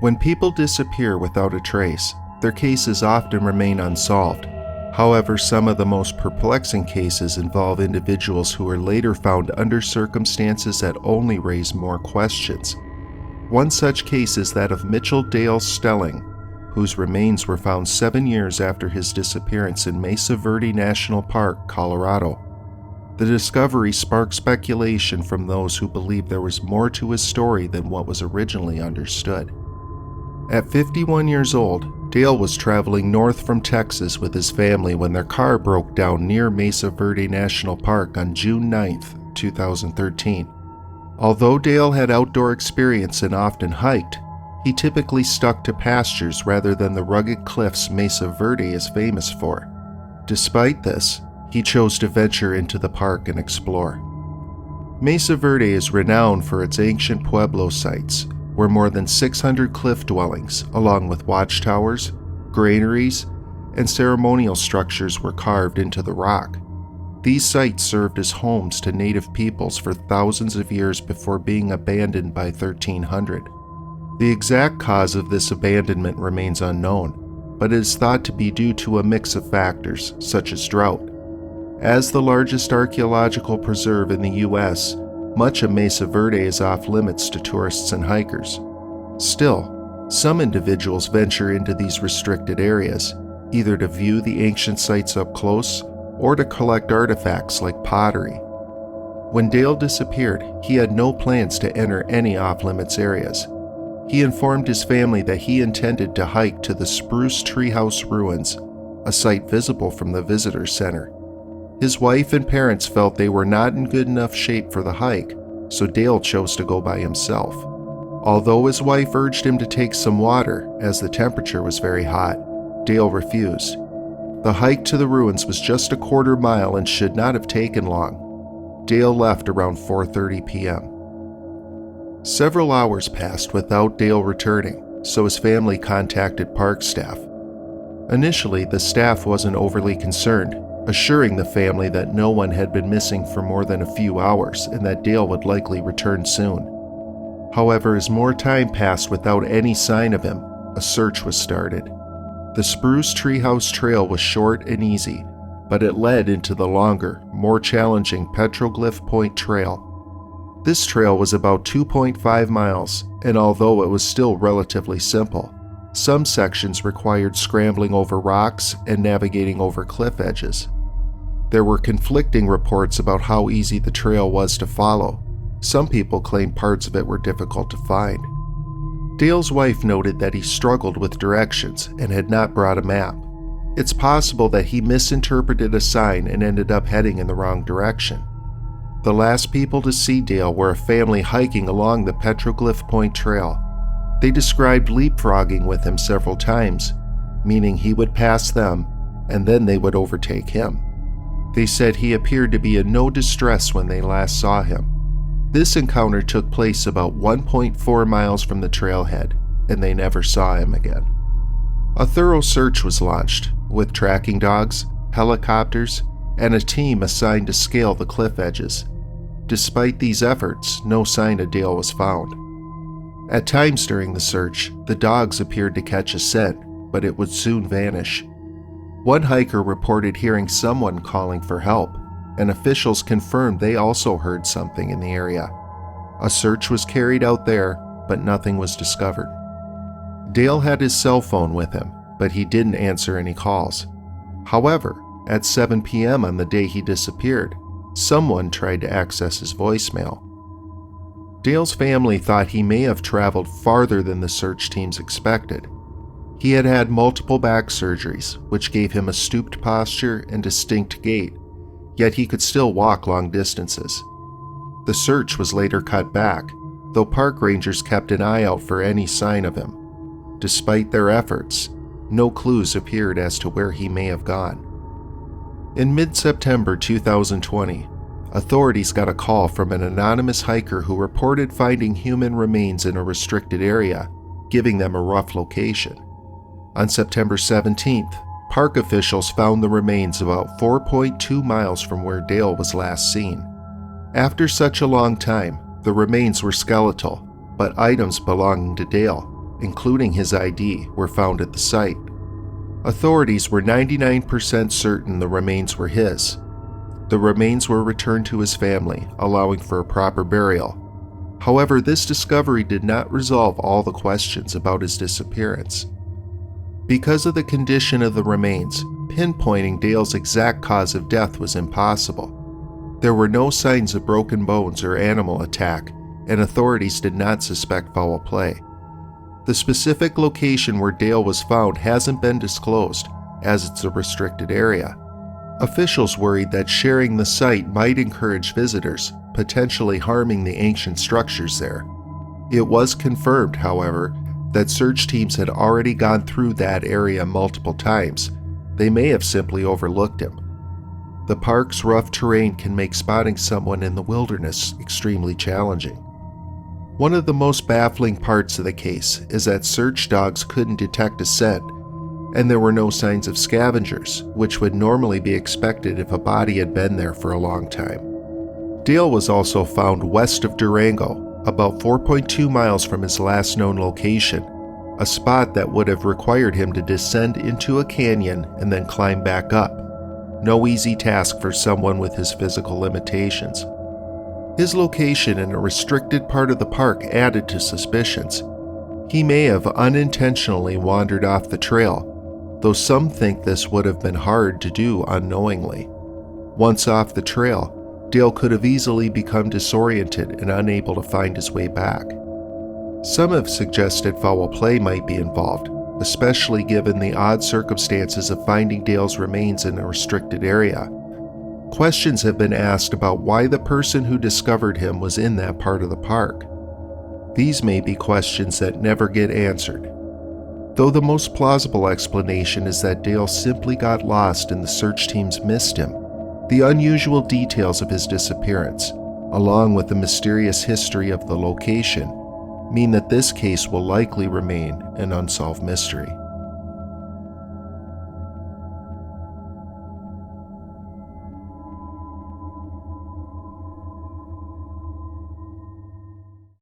When people disappear without a trace, their cases often remain unsolved. However, some of the most perplexing cases involve individuals who are later found under circumstances that only raise more questions. One such case is that of Mitchell Dale Stelling, whose remains were found 7 years after his disappearance in Mesa Verde National Park, Colorado. The discovery sparked speculation from those who believed there was more to his story than what was originally understood. At 51 years old, Dale was traveling north from Texas with his family when their car broke down near Mesa Verde National Park on June 9, 2013. Although Dale had outdoor experience and often hiked, he typically stuck to pastures rather than the rugged cliffs Mesa Verde is famous for. Despite this, he chose to venture into the park and explore. Mesa Verde is renowned for its ancient pueblo sites, where more than 600 cliff dwellings, along with watchtowers, granaries, and ceremonial structures were carved into the rock. These sites served as homes to native peoples for thousands of years before being abandoned by 1300. The exact cause of this abandonment remains unknown, but it is thought to be due to a mix of factors, such as drought. As the largest archaeological preserve in the U.S., much of Mesa Verde is off limits to tourists and hikers. Still, some individuals venture into these restricted areas, either to view the ancient sites up close or to collect artifacts like pottery. When Dale disappeared, he had no plans to enter any off-limits areas. He informed his family that he intended to hike to the Spruce Treehouse Ruins, a site visible from the visitor center. His wife and parents felt they were not in good enough shape for the hike, so Dale chose to go by himself. Although his wife urged him to take some water, as the temperature was very hot, Dale refused. The hike to the ruins was just a quarter mile and should not have taken long. Dale left around 4:30 p.m. Several hours passed without Dale returning, so his family contacted park staff. Initially, the staff wasn't overly concerned, assuring the family that no one had been missing for more than a few hours and that Dale would likely return soon. However, as more time passed without any sign of him, a search was started. The Spruce Treehouse Trail was short and easy, but it led into the longer, more challenging Petroglyph Point Trail. This trail was about 2.5 miles, and although it was still relatively simple, some sections required scrambling over rocks and navigating over cliff edges. There were conflicting reports about how easy the trail was to follow. Some people claimed parts of it were difficult to find. Dale's wife noted that he struggled with directions and had not brought a map. It's possible that he misinterpreted a sign and ended up heading in the wrong direction. The last people to see Dale were a family hiking along the Petroglyph Point Trail. They described leapfrogging with him several times, meaning he would pass them and then they would overtake him. They said he appeared to be in no distress when they last saw him. This encounter took place about 1.4 miles from the trailhead, and they never saw him again. A thorough search was launched, with tracking dogs, helicopters, and a team assigned to scale the cliff edges. Despite these efforts, no sign of Dale was found. At times during the search, the dogs appeared to catch a scent, but it would soon vanish. One hiker reported hearing someone calling for help, and officials confirmed they also heard something in the area. A search was carried out there, but nothing was discovered. Dale had his cell phone with him, but he didn't answer any calls. However, at 7 p.m. on the day he disappeared, someone tried to access his voicemail. Dale's family thought he may have traveled farther than the search teams expected. He had had multiple back surgeries, which gave him a stooped posture and distinct gait, yet he could still walk long distances. The search was later cut back, though park rangers kept an eye out for any sign of him. Despite their efforts, no clues appeared as to where he may have gone. In mid-September 2020, authorities got a call from an anonymous hiker who reported finding human remains in a restricted area, giving them a rough location. On September 17th, park officials found the remains about 4.2 miles from where Dale was last seen. After such a long time, the remains were skeletal, but items belonging to Dale, including his ID, were found at the site. Authorities were 99% certain the remains were his. The remains were returned to his family, allowing for a proper burial. However, this discovery did not resolve all the questions about his disappearance. Because of the condition of the remains, pinpointing Dale's exact cause of death was impossible. There were no signs of broken bones or animal attack, and authorities did not suspect foul play. The specific location where Dale was found hasn't been disclosed, as it's a restricted area. Officials worried that sharing the site might encourage visitors, potentially harming the ancient structures there. It was confirmed, however, that search teams had already gone through that area multiple times. They may have simply overlooked him. The park's rough terrain can make spotting someone in the wilderness extremely challenging. One of the most baffling parts of the case is that search dogs couldn't detect a scent, and there were no signs of scavengers, which would normally be expected if a body had been there for a long time. Dale was also found west of Durango, about 4.2 miles from his last known location, a spot that would have required him to descend into a canyon and then climb back up. No easy task for someone with his physical limitations. His location in a restricted part of the park added to suspicions. He may have unintentionally wandered off the trail, though some think this would have been hard to do unknowingly. Once off the trail, Dale could have easily become disoriented and unable to find his way back. Some have suggested foul play might be involved, especially given the odd circumstances of finding Dale's remains in a restricted area. Questions have been asked about why the person who discovered him was in that part of the park. These may be questions that never get answered, though the most plausible explanation is that Dale simply got lost and the search teams missed him. The unusual details of his disappearance, along with the mysterious history of the location, mean that this case will likely remain an unsolved mystery.